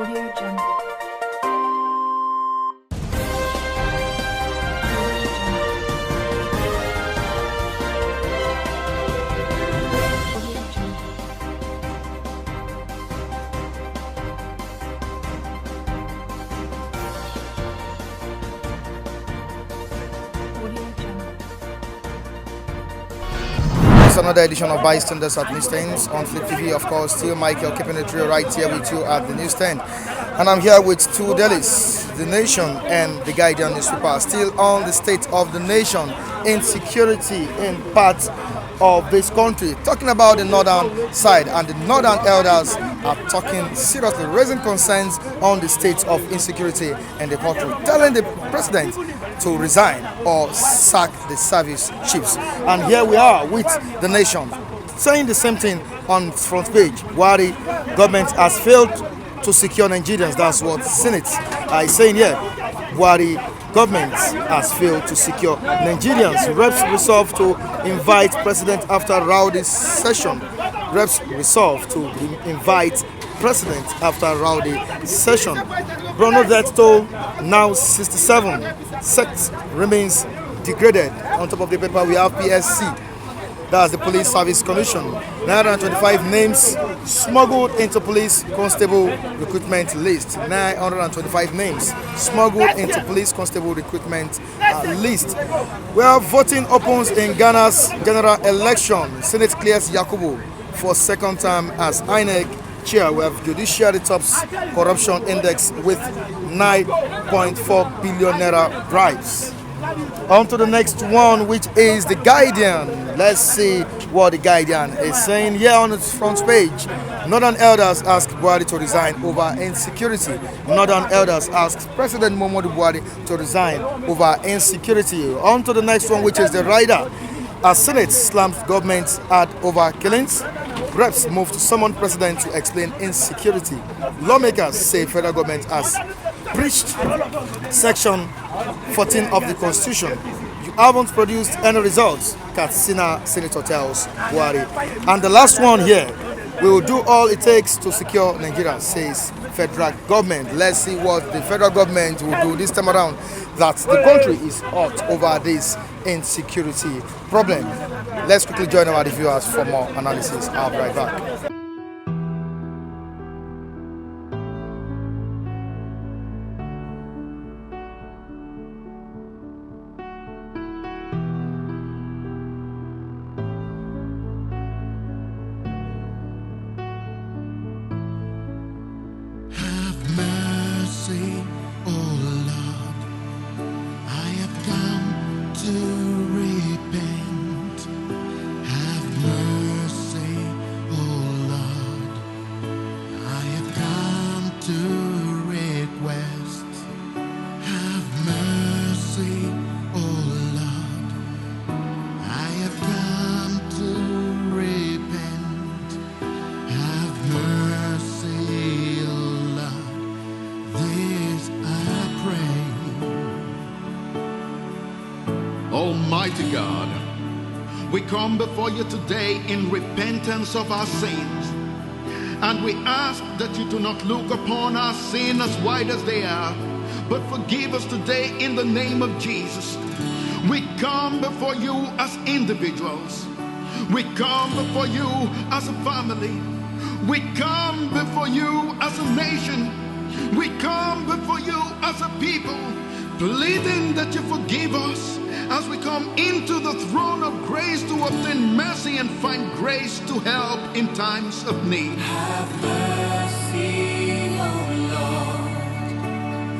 Audio Jungle. It's another edition of Bystanders at Newsstands on Flip TV. Of course, still Michael keeping the trio right here with you at the newsstand. And I'm here with two dailies, The Nation and The Guardian newspaper. Still on the state of the nation, insecurity in parts of this country. Talking about the northern side, and the northern elders are talking seriously, raising concerns on the state of insecurity in the country, telling the president to resign or sack the service chiefs. And here we are with The Nation saying the same thing on front page. Buhari government has failed to secure Nigerians. That's what Senate is saying here. Buhari government has failed to secure Nigerians. Reps resolve to invite president after rowdy session. Reps resolve to invite president after rowdy session. Bruno death toll now 67. Sect remains degraded. On top of the paper we have PSC. That's the Police Service Commission. 925 names smuggled into police constable recruitment list. 925 names smuggled into police constable recruitment list. Well, voting opens in Ghana's general election. Senate clears Yakubu for second term as INEC chair. We have judiciary tops corruption index with 9.4 billion naira bribes. On to the next one, which is The Guardian. Let's see what The Guardian is saying here on its front page. Northern elders ask Buhari to resign over insecurity. Northern elders ask President Muhammadu Buhari to resign over insecurity. On to the next one, which is The Rider. As Senate slams government at over killings, reps move to summon president to explain insecurity. Lawmakers say federal government has breached section 14 of the constitution. You haven't produced any results, Katsina senator tells Buhari. And the last one here, we will do all it takes to secure Nigeria, says federal government. Let's see what the federal government will do this time around, that the country is hot over this insecurity problem. Let's quickly join our reviewers for more analysis. I'll be right back. Almighty God, we come before you today in repentance of our sins, and we ask that you do not look upon our sin as wide as they are, but forgive us today in the name of Jesus. We come before you as individuals. We come before you as a family. We come before you as a nation. We come before you as a people, pleading that you forgive us as we come into the throne of grace to obtain mercy and find grace to help in times of need. Have mercy, O Lord.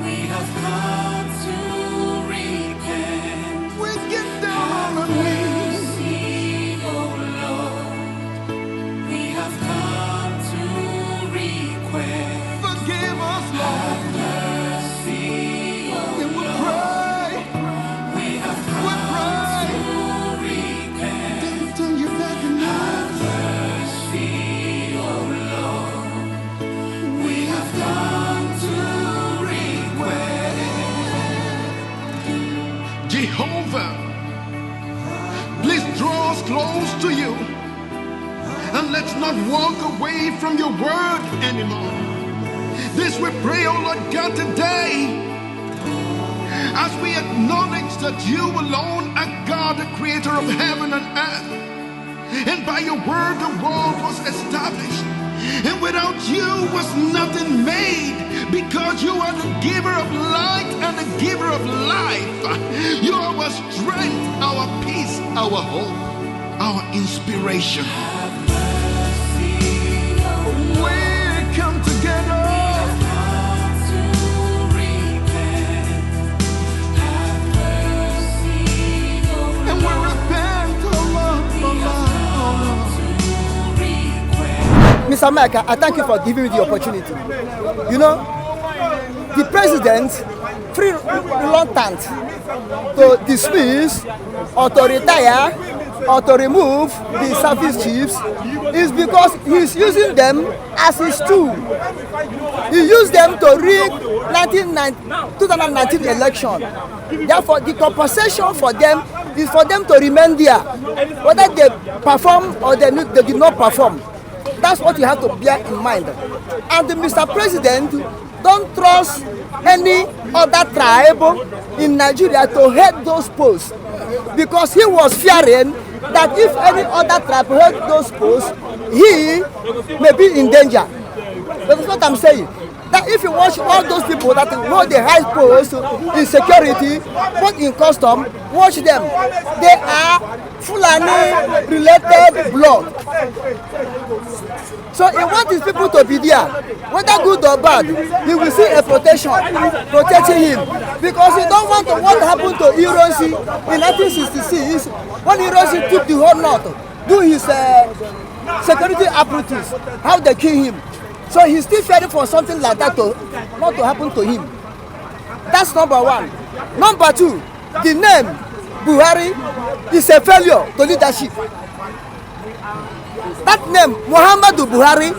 We have come to repent. We get down on our knees. Mercy, O Lord. We have come to request. Forgive us, Lord. Have mercy, O And we Lord. pray. We have We come pray. to repent. Don't you recognize? Have mercy, O Lord. We have come to request. Jehovah, please draw us close to you, and let's not walk away from your word anymore. This we pray, O Lord God, today, as we acknowledge that you alone are God, the creator of heaven and earth. And by your word the world was established. And without you was nothing made, because you are the giver of light and the giver of life. You are our strength, our peace, our hope, our inspiration. We come together. And we repent, oh Lord, oh Lord, oh Lord. Mr. Mike, I thank you for giving me the opportunity. You know, the president free reluctant to dismiss or to retire or to remove the service chiefs is because he's using them as his tool. He used them to rig 2019 election. Therefore, the compensation for them is for them to remain there, whether they perform or they did not perform. That's what you have to bear in mind. And Mr. President, don't trust any other tribe in Nigeria to head those posts, because he was fearing that if any other tribe held those posts, he may be in danger. That's what I'm saying. That if you watch all those people that hold the high post in security, both in custom, watch them. They are Fulani related blood. So he wants his people to be there, whether good or bad. He will see a protection protecting him, because he don't want to what happened to Ironsi in 1966 when Ironsi took the whole north, do his security apparatus, how they kill him. So he's still fearing for something like that not to happen to him. That's number one. Number two, the name Buhari is a failure to leadership. That name, Muhammadu Buhari,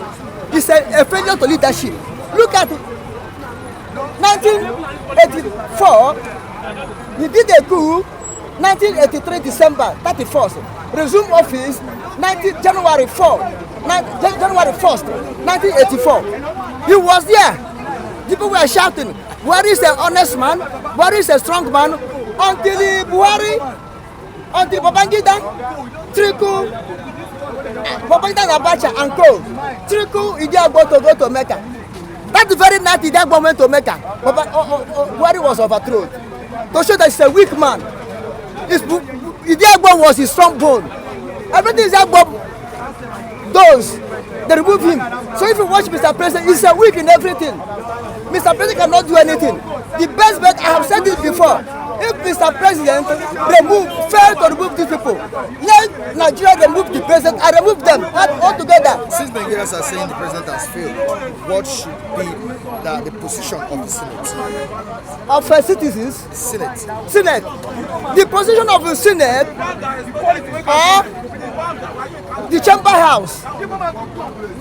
is a failure to leadership. Look at 1984, he did a coup, 1983 December 31st, resumed office January 1st, 1984. He was there. People were shouting, "Buhari is an honest man, Buhari is a strong man," until Babangida, Triku, Babangida Abacha and co. Triku Idiagbo to go to Mecca. That very night Idiagbo went to Mecca, Buhari was overthrown. To show that he's a weak man. Idiagbo was his strong bone. Everything Idiagbo does, they remove him. So if you watch Mr. President, he's a weak in everything. Mr. President cannot do anything. The best bet, I have said this before, if Mr. President fail to remove these people, let Nigeria remove the president and remove them altogether. Since Nigerians are saying the president has failed, what should be the position of the Senate? Of citizens? Senate. The position of the Senate or the chamber house,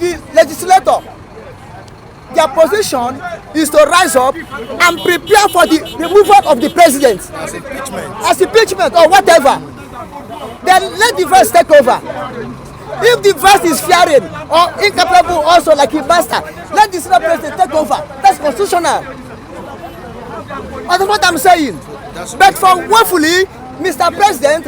the legislator, their position is to rise up and prepare for the removal of the president as impeachment or whatever. Then let the vice take over. If the vice is fearing or incapable also like a master, let the Senate president take over. That's constitutional. That's what I'm saying. But for woefully, Mr. President,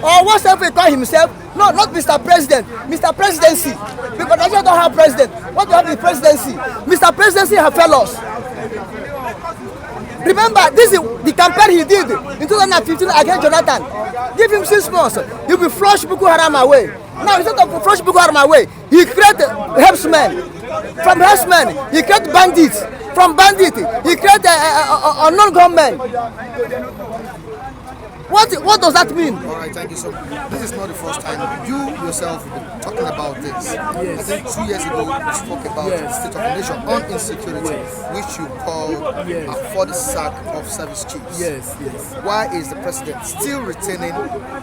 or whatever he call himself, no, not Mr. President, Mr. Presidency. Because Nigeria don't have president. What do you have the presidency? Mr. Presidency have failed us. Remember, this is the campaign he did in 2015 against Jonathan. Give him 6 months, he will flush Boko Haram away. Now, instead of flush Boko Haram away, he created herdsmen. From herdsmen, he created bandits. From bandits, he created a non-government. What does that mean? All right, thank you so much. This is not the first time you yourself have been talking about this. Yes. I think 2 years ago you spoke about the state of the nation on insecurity, which you called for the sack of service chiefs. Yes. Why is the president still retaining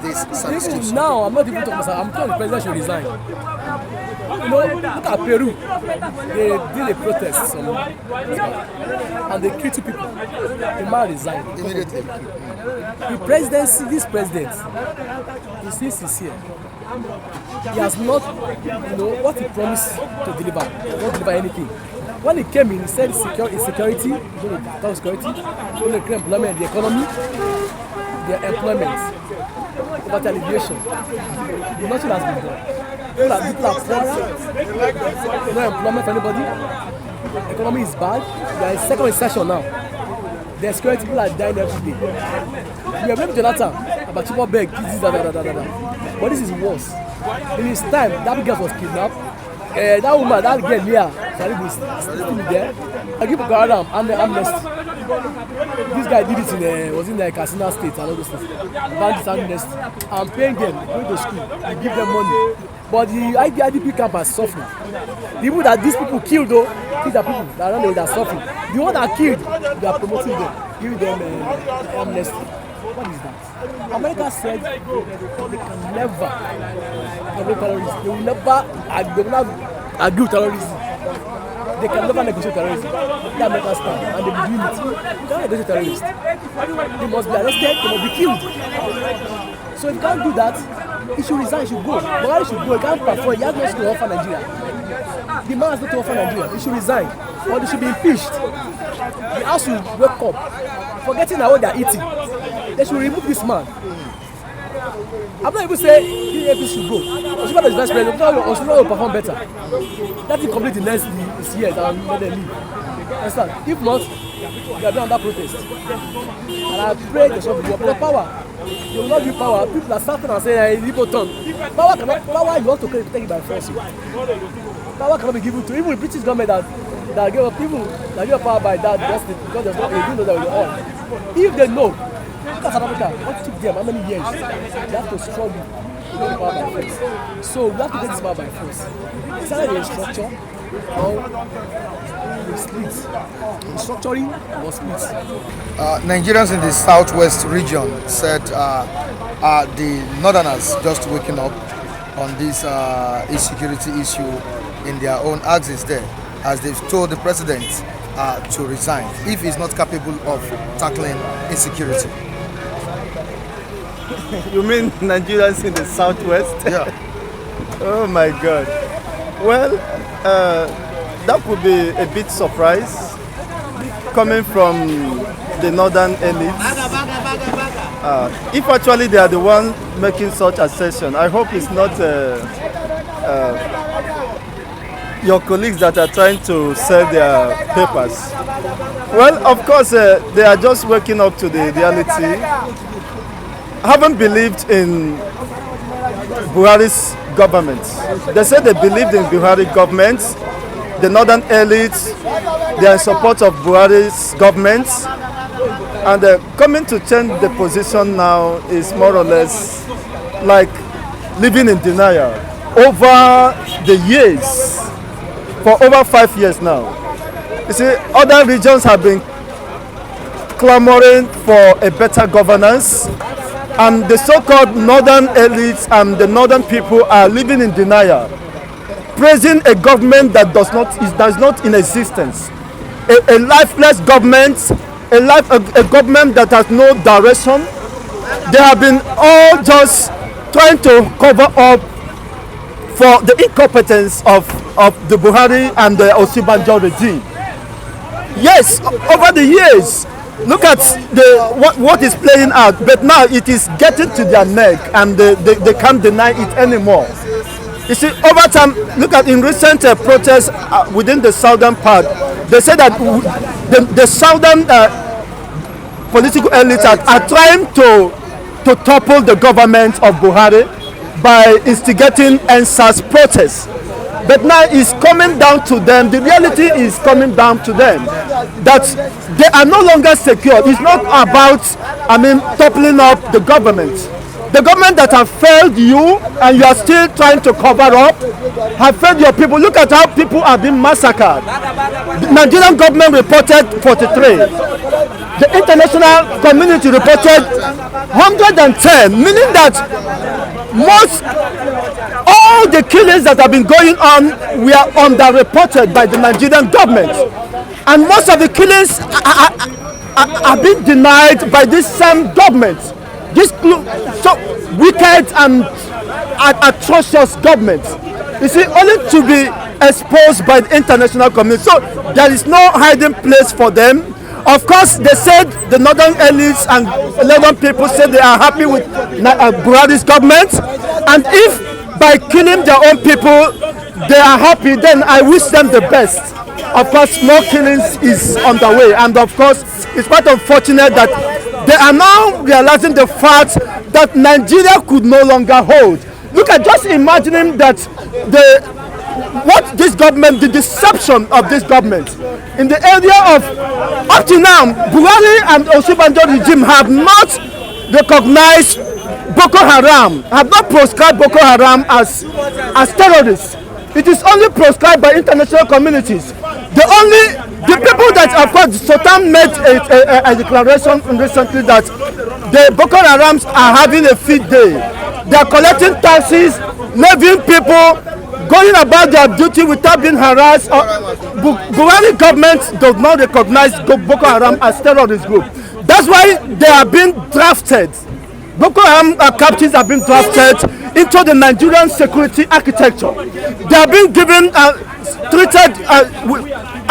these service Even chiefs? now, I'm not even talking about. I'm telling the president should resign. You know, look at Peru. They did a protest and they killed 2 people. The man resigned Immediately. This president, is still sincere. He has not, what he promised to deliver, he won't deliver anything. When he came in, he said security, he's going to talk security, he's going to create employment, the economy, their employment, poverty alleviation. Nothing has been done. People are poor, no employment for anybody. The economy is bad. There is second recession now. The security people are dying every day. We have blamed Jonathan about Chipo Beg, but this is worse. In his time, that girl was kidnapped. That woman, that girl here, Salibu is still there. I give Boko Haram and amnesty. This guy did it in was in the Katsina State and all those things. Bandits amnesty. I'm paying them, going to school, I give them money. But the IDP camp has suffered. The people that these people killed though, these are people that are not suffering. The one that killed, they are promoting them, giving them amnesty. What is that? America said they can never agree terrorism. They will never agree with terrorism. They can never negotiate terrorism. They America stand and they will do it. They can't negotiate terrorists. They must be arrested, they must be killed. So if you can't do that, he should resign, he should go. Buhari should go, he can't perform, he has nothing to offer Nigeria. The man has nothing to offer Nigeria, he should resign. Or they should be impeached. The house should wake up, forgetting now what they are eating. They should remove this man. I'm not even saying the APC should go. Osinbajo is vice president, Osinbajo will perform better. Let him complete the next years and let them leave. Understand? If not, they are under protest. And I pray they should be the power. They will not give power. People are starting and saying, people turn. Power you want to take it by force. Power cannot be given to even the British government that give up people that give up power by that justice because they don't know that we are all. If they know, look at South Africa, what took them how many years? They have to struggle to get the power by force. So we have to get this power by force. It's either a structure or a split. Structuring or split. Nigerians in the southwest region said the northerners just waking up on this insecurity issue in their own axis there, as they've told the president to resign if he's not capable of tackling insecurity. You mean Nigerians in the southwest? Yeah. Oh my God. Well, that would be a bit surprise coming from the northern elite. If actually they are the one making such assertion, I hope it's not your colleagues that are trying to sell their papers. Well, of course, they are just waking up to the reality. Haven't believed in Buhari's government. They said they believed in Buhari government. The northern elites, they are in support of Buhari's government. And coming to change the position now is more or less like living in denial over the years. For over 5 years now. You see, other regions have been clamoring for a better governance, and the so-called northern elites and the northern people are living in denial, praising a government that does not in existence, a lifeless government, a government that has no direction. They have been all just trying to cover up for the incompetence of the Buhari and the Osinbajo regime. Yes, over the years, look at what is playing out, but now it is getting to their neck and they can't deny it anymore. You see, over time, look at in recent protests within the southern part, they say that the southern political elites are trying to topple the government of Buhari by instigating NSAS protests. But now it's coming down to them, the reality is coming down to them, that they are no longer secure. It's not about, toppling up the government. The government that have failed you and you are still trying to cover up, have failed your people. Look at how people are being massacred. The Nigerian government reported 43. The international community reported 110, meaning that all the killings that have been going on were underreported by the Nigerian government, and most of the killings are being denied by this same government, this so wicked and atrocious government. You see, only to be exposed by the international community. So there is no hiding place for them. Of course, they said the northern elites and 11 people said they are happy with Buhari's government, and if by killing their own people they are happy, then I wish them the best. Of course, more killings is on the way, and of course, it's quite unfortunate that they are now realizing the fact that Nigeria could no longer hold. Look at just imagining that what this government, the deception of this government in the area of, up to now, Buhari and Osinbajo regime have not recognized Boko Haram, have not proscribed Boko Haram as terrorists. It is only proscribed by international communities. The people that, of course, Sultan made a declaration recently that the Boko Harams are having a feed day. They are collecting taxes, levying people, going about their duty without being harassed. Buhari government does not recognize Boko Haram as terrorist group. That's why they are being drafted. Boko Haram captives have been drafted into the Nigerian security architecture. They are being given, treated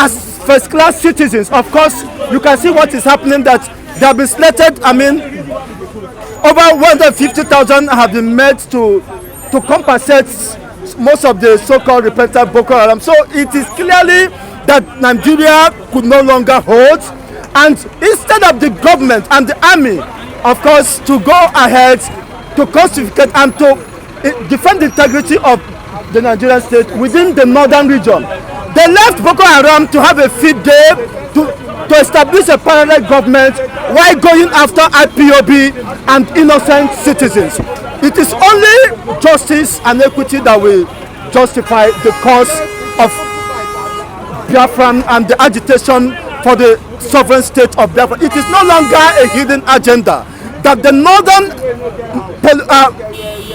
as first-class citizens. Of course, you can see what is happening, that they have been slated. I mean, over 150,000 have been made to compensate most of the so-called repentant Boko Haram. So it is clearly that Nigeria could no longer hold, and instead of the government and the army, of course, to go ahead to constitute and to defend the integrity of the Nigerian state within the northern region, they left Boko Haram to have a feed day to establish a parallel government while going after IPOB and innocent citizens. It is only justice and equity that will justify the cause of Biafran and the agitation for the sovereign state of Biafra. It is no longer a hidden agenda that the northern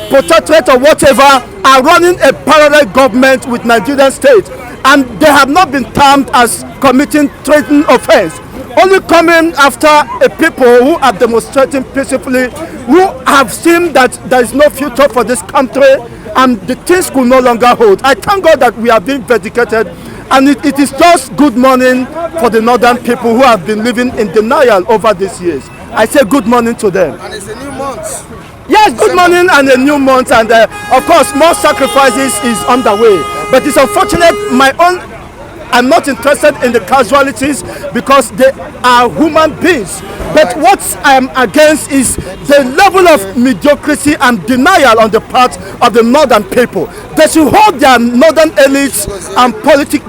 protectorate or whatever are running a parallel government with Nigerian state, and they have not been termed as committing treason offense, only coming after a people who are demonstrating peacefully, who have seen that there is no future for this country and the things could no longer hold. I thank God that we have been vindicated, and it is just good morning for the northern people who have been living in denial over these years. I say good morning to them. And it's a new month. Yes, good morning and a new month, and of course more sacrifices is underway. But it's unfortunate, I'm not interested in the casualties because they are human beings. But what I'm against is the level of mediocrity and denial on the part of the northern people. They should hold their northern elites and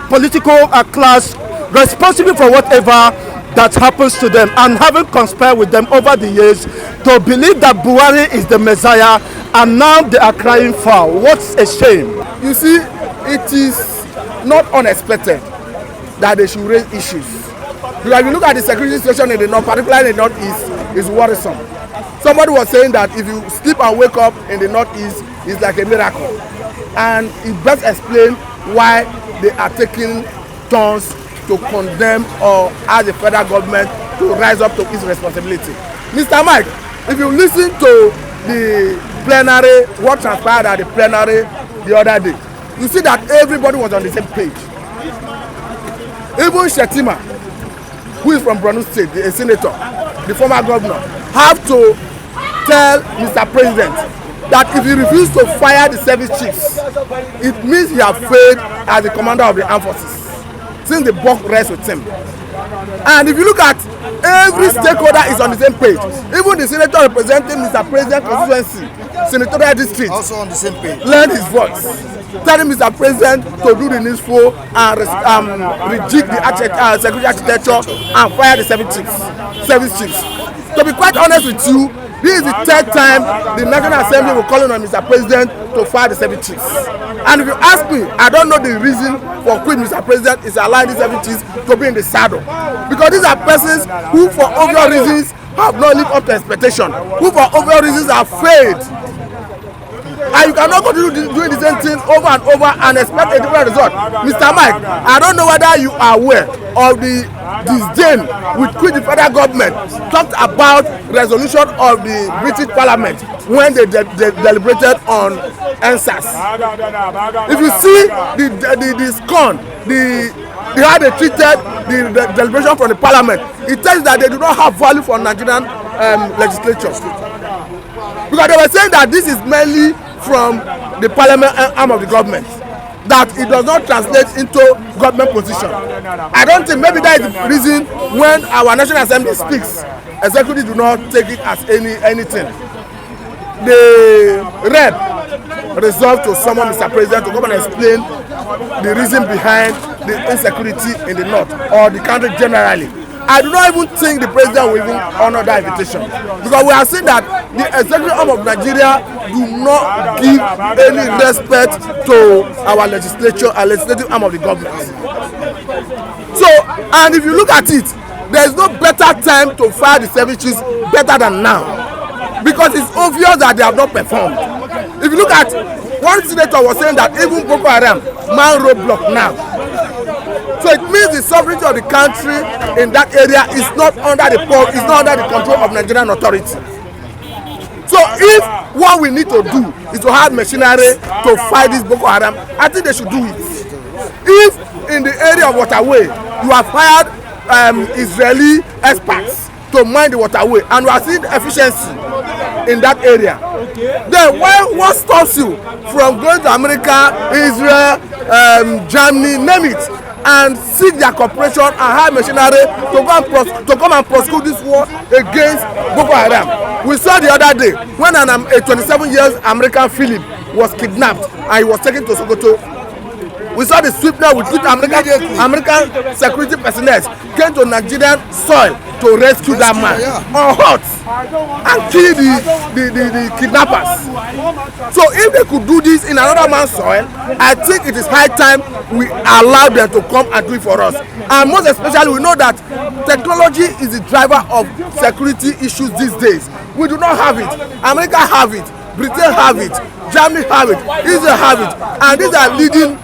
political class responsible for whatever that happens to them, and having conspired with them over the years to believe that Buhari is the Messiah, and now they are crying foul. What's a shame. You see, it is not unexpected that they should raise issues. Because if you look at the security situation in the north, particularly in the northeast, is worrisome. Somebody was saying that if you sleep and wake up in the northeast, it's like a miracle. And it best explains why they are taking turns to condemn or ask the federal government to rise up to its responsibility. Mr. Mike, if you listen to the plenary, what transpired at the plenary the other day, you see that everybody was on the same page. Even Shetima, who is from Borno State, the senator, the former governor, have to tell Mr. President that if he refuses to fire the service chiefs, it means he has failed as the commander of the armed forces, since the buck rests with him. And if you look at every stakeholder is on the same page. Even the senator representing Mr. President constituency, senatorial district, Also on the same page. lend his voice, telling Mr. President to do the needful and reject the security architecture and fire the service chiefs. To be quite honest with you, this is the third time the National Assembly will call on Mr. President to fire the service chiefs. And if you ask me, I don't know the reason for which Mr. President is allowing the service chiefs to be in the saddle. Because these are persons who for obvious reasons have not lived up to expectation, who for obvious reasons have failed. And you cannot continue doing the same thing over and over and expect a different result. Mr. Mike, I don't know whether you are aware of the disdain with which the federal government talked about resolution of the British Parliament when they deliberated on NSAS. If you see the scorn, the how they treated the deliberation from the Parliament, it tells that they do not have value for Nigerian legislature. Because they were saying that this is mainly from the Parliament arm of the government, that it does not translate into government position. I don't think, maybe that is the reason when our National Assembly speaks, executives do not take it as anything. The rep resolved to summon Mr. President to come and explain the reason behind the insecurity in the north or the country generally. I do not even think the president will even honor that invitation, because we are seeing that the executive arm of Nigeria do not give any respect to our legislature and legislative arm of the government. So, and if you look at it, there is no better time to fire the service chiefs better than now, because it's obvious that they have not performed. If you look at, one senator was saying that even Boko Haram man roadblock now. So it means the sovereignty of the country in that area is not under the control of Nigerian authority. So if what we need to do is to have machinery to fight this Boko Haram, I think they should do it. If in the area of waterway you have hired Israeli experts to mine the waterway and you are seeing efficiency in that area, then what stops you from going to America, Israel, Germany, name it, and seek their cooperation and hire machinery to come and prosecute this war against Boko Haram? We saw the other day when a 27 years American Philip was kidnapped and he was taken to Sokoto. We saw the sweepener with which American security personnel came to Nigerian soil to rescue that man on hot and kill the kidnappers. So if they could do this in another man's soil, I think it is high time we allow them to come and do it for us. And most especially, we know that technology is the driver of security issues these days. We do not have it. America have it. Britain have it, Germany have it, Israel have it, and these are leading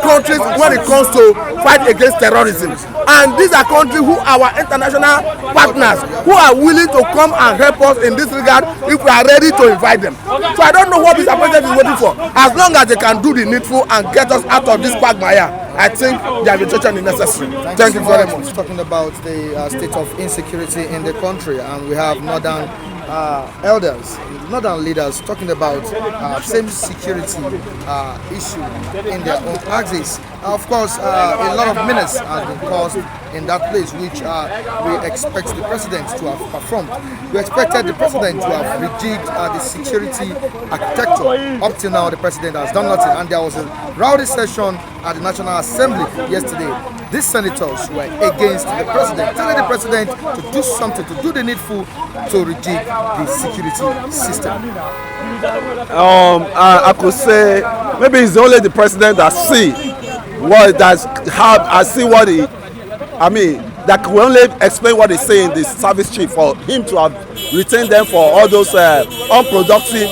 countries when it comes to fight against terrorism. And these are countries who are our international partners, who are willing to come and help us in this regard if we are ready to invite them. So I don't know what Mr. President is waiting for. As long as they can do the needful and get us out of this quagmire, I think the invitation is necessary. Thank you very much. Talking about the state of insecurity in the country, and we have northern elders, northern leaders talking about same security issue in their own axis. Of course, a lot of minutes has been caused in that place, which we expect the president to have performed. We expected the president to have rejigged the security architecture. Up till now, the president has done nothing, and there was a rowdy session at the National Assembly yesterday. These senators were against the president, telling the president to do something, to do the needful to rejig the security system. I could say maybe it's only the president that see what that can only explain what he's saying, the service chief, for him to have retained them for all those unproductive,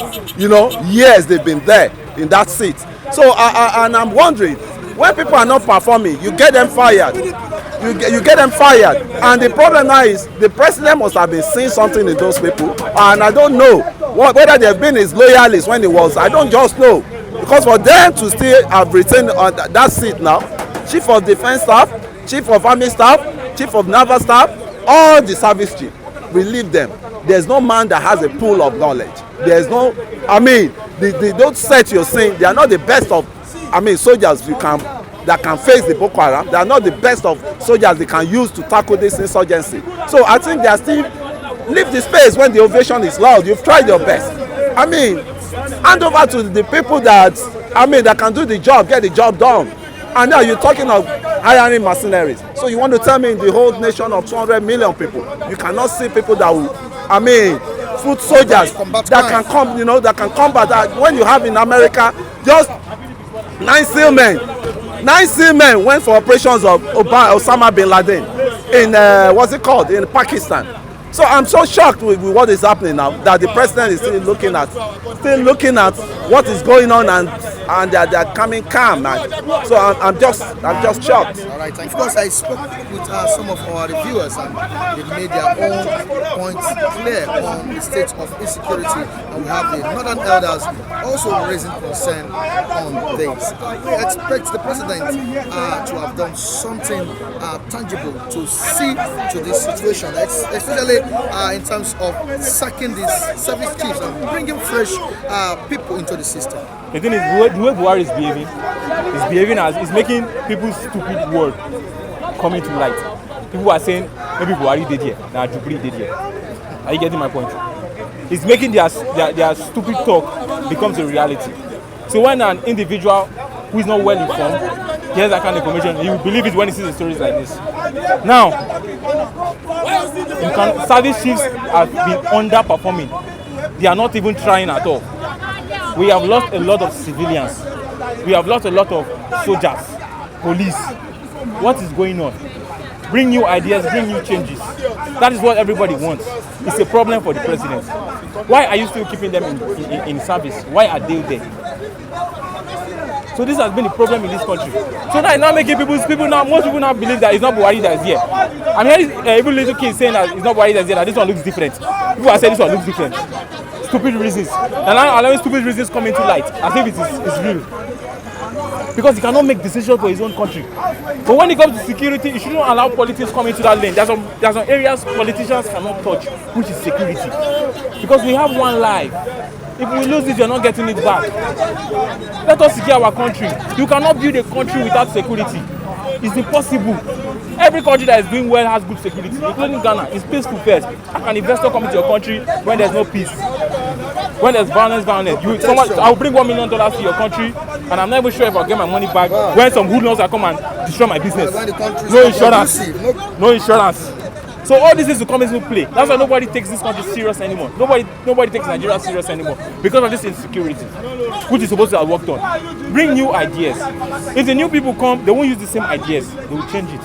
years they've been there in that seat. So and I'm wondering, when people are not performing, you get them fired. You get them fired, and the problem now is the president must have been seeing something in those people, and I don't know whether they've been his loyalists when he was. I don't just know, because for them to still have retained on that seat now, chief of defense staff, chief of army staff, chief of naval staff, all the service chief, we leave them. There's no man that has a pool of knowledge. There's no, they don't set your saying they are not the best of, soldiers that can face the Boko Haram. They are not the best of soldiers they can use to tackle this insurgency. So I think they are still, leave the space when the ovation is loud. You've tried your best. Hand over to the people that can do the job, get the job done. And now you're talking of hiring mercenaries. So you want to tell me in the whole nation of 200 million people, you cannot see people that will, foot soldiers that can come, that can combat that. When you have in America, just 9 SEAL men. 9 SEAL men went for operations of Osama bin Laden in in Pakistan. So I'm so shocked with what is happening now, that the president is still looking at what is going on, and they're coming calm. And so I'm just shocked. All right, thank you. Of course, I spoke with some of our reviewers, and they made their own points clear on the state of insecurity, and we have the Northern Elders also raising concern on this. We expect the president to have done something tangible to see to this situation, especially in terms of sacking these service chiefs and bringing fresh people into the system. The thing is, the way Buhari is behaving as is making people's stupid word coming to light. People are saying maybe Buhari did here, now Jubilee did here. Are you getting my point? It's making their stupid talk becomes a reality. So when an individual who is not well informed hears that kind of information, he will believe it when he sees the stories like this. Now, service chiefs have been underperforming. They are not even trying at all. We have lost a lot of civilians. We have lost a lot of soldiers, police. What is going on? Bring new ideas, bring new changes. That is what everybody wants. It's a problem for the president. Why are you still keeping them in service? Why are they there? So this has been a problem in this country. So now making most people now believe that it's not Buhari that is here. I'm hearing even little kids saying that it's not Buhari that is here, that this one looks different. People are saying this one looks different. Stupid reasons. And now allowing stupid reasons come into light as if it's real. Because he cannot make decisions for his own country. But when it comes to security, you shouldn't allow politics come into that lane. There's some areas politicians cannot touch, which is security. Because we have one life. If we lose it, you're not getting it back. Let us secure our country. You cannot build a country without security. It's impossible. Every country that is doing well has good security, including Ghana. It's peaceful first. How can an investor come into your country when there's no peace? When there's violence? I'll bring $1 million to your country, and I'm not even sure if I'll get my money back when some hoodlums will come and destroy my business. No insurance. No insurance. So all this is to come into play. That's why nobody takes this country serious anymore. Nobody takes Nigeria serious anymore because of this insecurity, which is supposed to have worked on. Bring new ideas. If the new people come, they won't use the same ideas. They will change it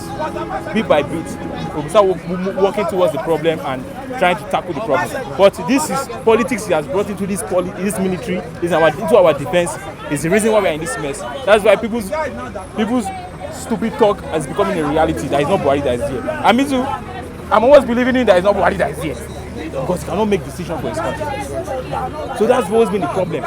bit by bit. We'll start working towards the problem and trying to tackle the problem. But this is politics he has brought into this military, into our defense. Is the reason why we are in this mess. That's why people's stupid talk is becoming a reality. That is not Buhari that is here. And me too. I'm always believing in that it's not Buhari that is here. Because he cannot make decisions for his country. So that's always been the problem.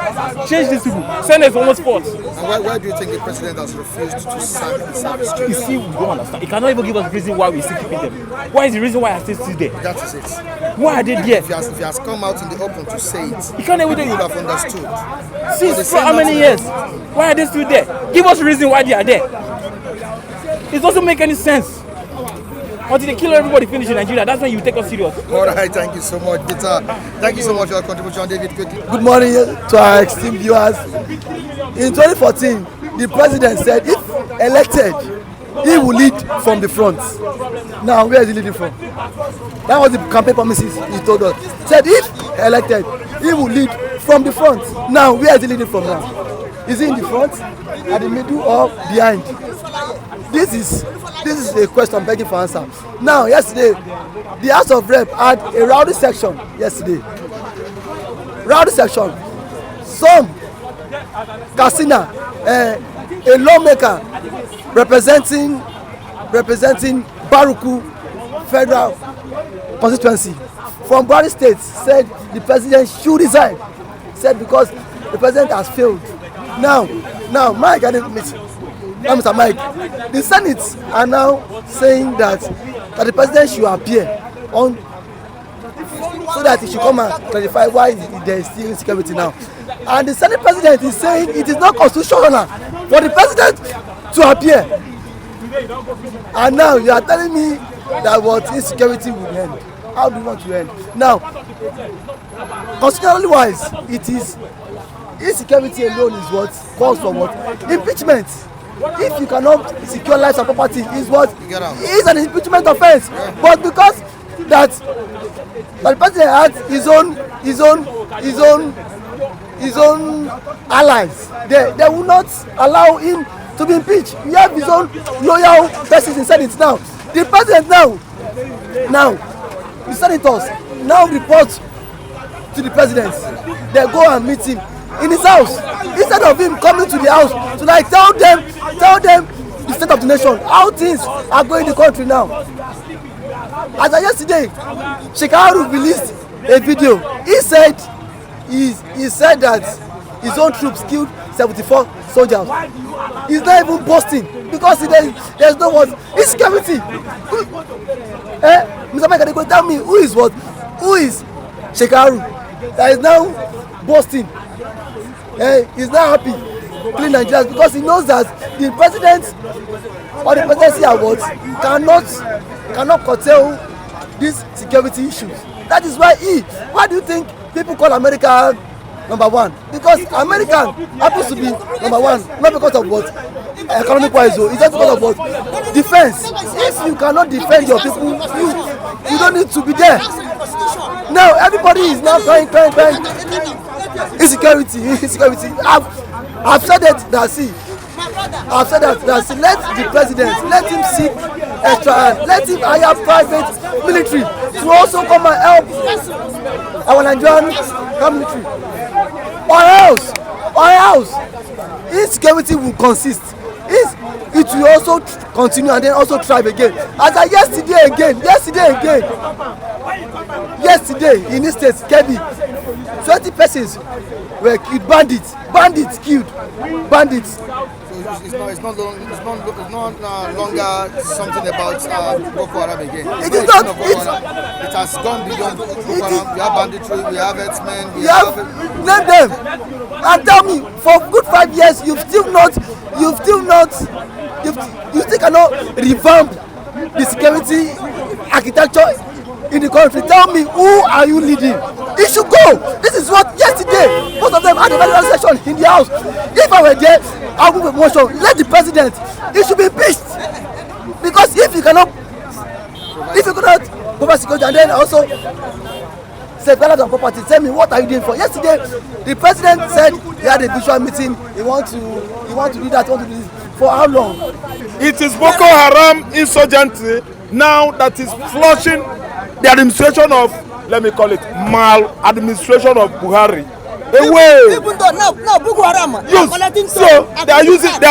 Change these people. Senate almost fought. And why do you think the president has refused to sack the service chiefs? You see, we don't understand. He cannot even give us the reason why we're still keeping them. Why is the reason why I still there? That is it. Why are they there? If he has come out in the open to say it, he can't even you would have understood. Since for how many years? Why are they still there? Give us the reason why they are there. It doesn't make any sense. Until they kill everybody finish in Nigeria, that's when you take us serious. All right, thank you so much, Peter. Thank you so much for your contribution, David. Quickly. Good morning to our esteemed viewers. In 2014, the president said if elected, he will lead from the front. Now, where is he leading from? That was the campaign promises he told us. He said if elected, he will lead from the front. Now, where is he leading from now? Is he in the front, at the middle, or behind? This is a question begging for answer. Now, yesterday, the House of Rep had a rowdy section yesterday. Rowdy section. Some Katsina, a lawmaker representing Baruku Federal Constituency from Buhari State said the president should resign. Said because the president has failed. Now, Mike, Mr. Mike, the Senate are now saying that the president should appear on so that he should come and clarify why there is still insecurity now. And the Senate president is saying it is not constitutional for the president to appear. And now you are telling me that what insecurity will end. How do you want to end? Now, constitutionally wise, it is insecurity alone is what calls for what? Impeachment. If you cannot secure lives and property, is what is an impeachment offense. But because that the president had his own allies, they will not allow him to be impeached. We have his own loyal persons inside it now. The president now the senators now report to the president. They go and meet him in his house instead of him coming to the house to like tell them the state of the nation, how things are going in the country now. As of yesterday, Shekaru released a video. He said that his own troops killed 74 soldiers. He's not even boasting because there's no what insecurity. Mr. Mike Adeko, tell me who is what? Who is Shekaru that is now boasting? He's not happy killing Nigerians because he knows that the president or the presidency awards cannot curtail these security issues. That is why why do you think people call America number one? Because America happens to be number one, not because of what economic wise, it's just because of what defense. If you cannot defend your people, you don't need to be there. Now everybody is now crying. Insecurity. I've said that. I've said that. Let the president, let him seek extra hand. Let him hire private military to also come and help our Nigerian military. Or else, insecurity will consist. It will also continue and then also thrive again. As I yesterday in this state, Kebbi, 20 persons were killed. Bandits killed. Bandits. So it's no longer something about Boko Haram again. It is not. It has gone beyond Boko Haram. We have banditry, we have herdsmen, name them and tell me for good 5 years you still cannot revamp the security architecture in the country. Tell me, who are you leading? It should go. This is what yesterday most of them had a very session in the house. If I were there, I would be motion. Let the president. It should be impeached because if you cannot provide security and then also safeguard on property, tell me what are you doing for? Yesterday, the president said he had a visual meeting. He want to do that. He want to do this. For how long? It is Boko Haram insurgency now that is flushing the administration of, let me call it, maladministration of Buhari away. Even though now Boko Haram so they are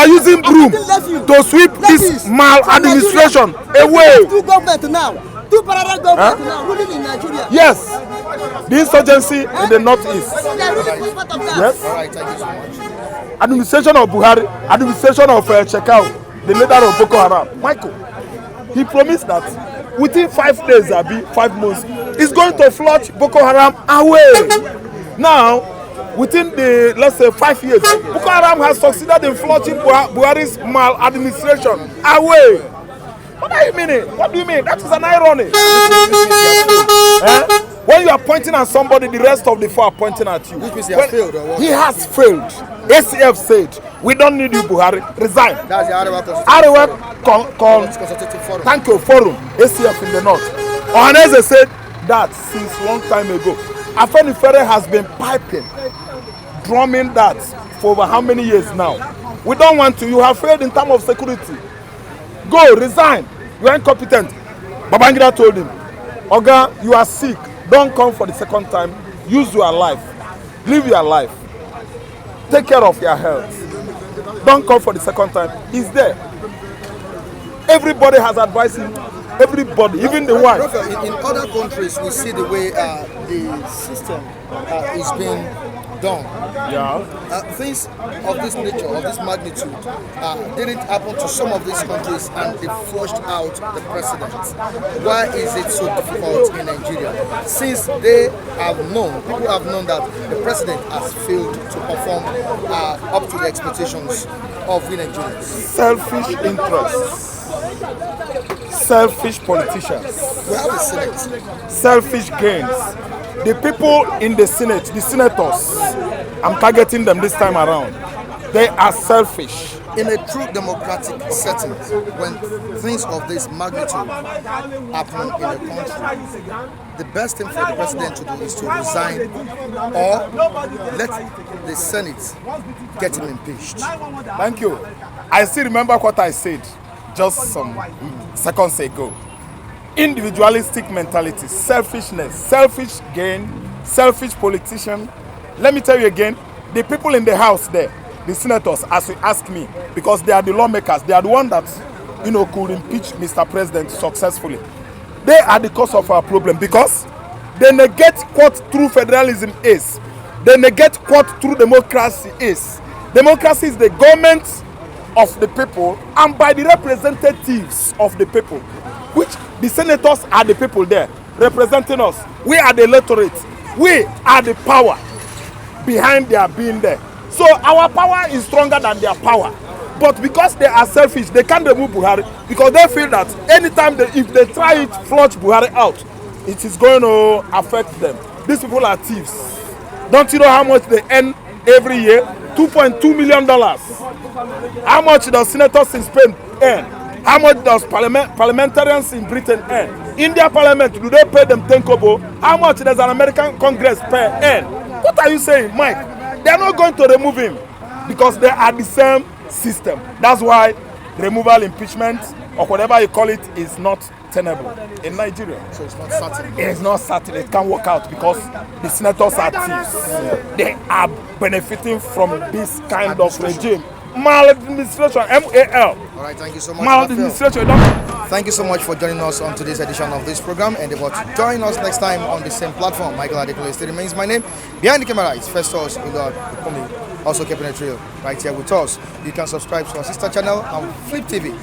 using broom to sweep this maladministration away. Two government now, two parallel governments now ruling in Nigeria. Yes, the insurgency in the northeast. Yes. All right, thank you so much. Administration of Buhari, administration of Shekau, the leader of Boko Haram, Michael. He promised that within 5 days, 5 months, he's going to flush Boko Haram away. Now, within the, let's say, 5 years, Boko Haram has succeeded in flushing Buhari's maladministration away. What are you meaning? What do you mean? That is an irony. When you are pointing at somebody, the rest of the four are pointing at you. Which means he has failed or what? He has failed. ACF said, we don't need you, Buhari. Resign. That's the Arewa Consultative Forum. Thank you, Forum. ACF in the north. Ohaneze said that since long time ago. Afenifere has been piping, drumming that for over how many years now? We don't want to. You have failed in terms of security. Go, resign. You are incompetent. Babangida told him, Oga, you are sick. Don't come for the second time. Use your life. Live your life. Take care of your health. Don't come for the second time. He's there. Everybody has advised him. Everybody, even the wife. In other countries, we see the way the system is being done. Yeah. Things of this nature, of this magnitude, didn't happen to some of these countries, and they flushed out the president. Why is it so difficult in Nigeria? Since people have known that the president has failed to perform up to the expectations of we Nigerians. Selfish interests. Selfish politicians. We have a Senate. Selfish gains. The people in the Senate, the senators, I'm targeting them this time around. They are selfish. In a true democratic setting, when things of this magnitude happen in a country, the best thing for the president to do is to resign or let the Senate get him impeached. Thank you. I still remember what I said just some seconds ago. individualistic mentality, selfishness, selfish gain, selfish politician. Let me tell you again, the people in the house there, the senators, as you ask me, because they are the lawmakers, they are the ones that, could impeach Mr. President successfully. They are the cause of our problem because they negate what true federalism is. They negate what true democracy is. Democracy is the government of the people and by the representatives of the people, which the senators are the people there representing us. We are the electorate. We are the power behind their being there. So our power is stronger than their power. But because they are selfish, they can't remove Buhari because they feel that anytime if they try to flush Buhari out, it is going to affect them. These people are thieves. Don't you know how much they earn every year? $2.2 million. How much does senators in Spain earn? How much does parliamentarians in Britain earn? India parliament, do they pay them 10 kobo? How much does an American Congress earn? What are you saying, Mike? They are not going to remove him because they are the same system. That's why removal, impeachment, or whatever you call it, is not tenable in Nigeria. So it's not certain. It is not certain. It can't work out because the senators are thieves. Yeah. They are benefiting from this kind of regime. Maladministration, MAL. All right, thank you so much. Maladministration. Thank you so much for joining us on today's edition of this program, and about to join us next time on the same platform. Michael Adekunle still remains my name. Behind the camera is Festus Ugod Ukumi, also keeping it real right here with us. You can subscribe to our sister channel on Flip TV.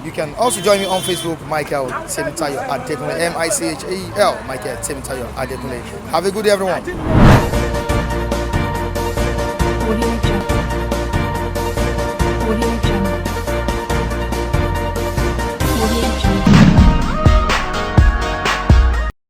You can also join me on Facebook, Michael Temitayo Adekunle, M-I-C-H-A-E-L, Michael Temitayo Adekunle. Have a good day, everyone.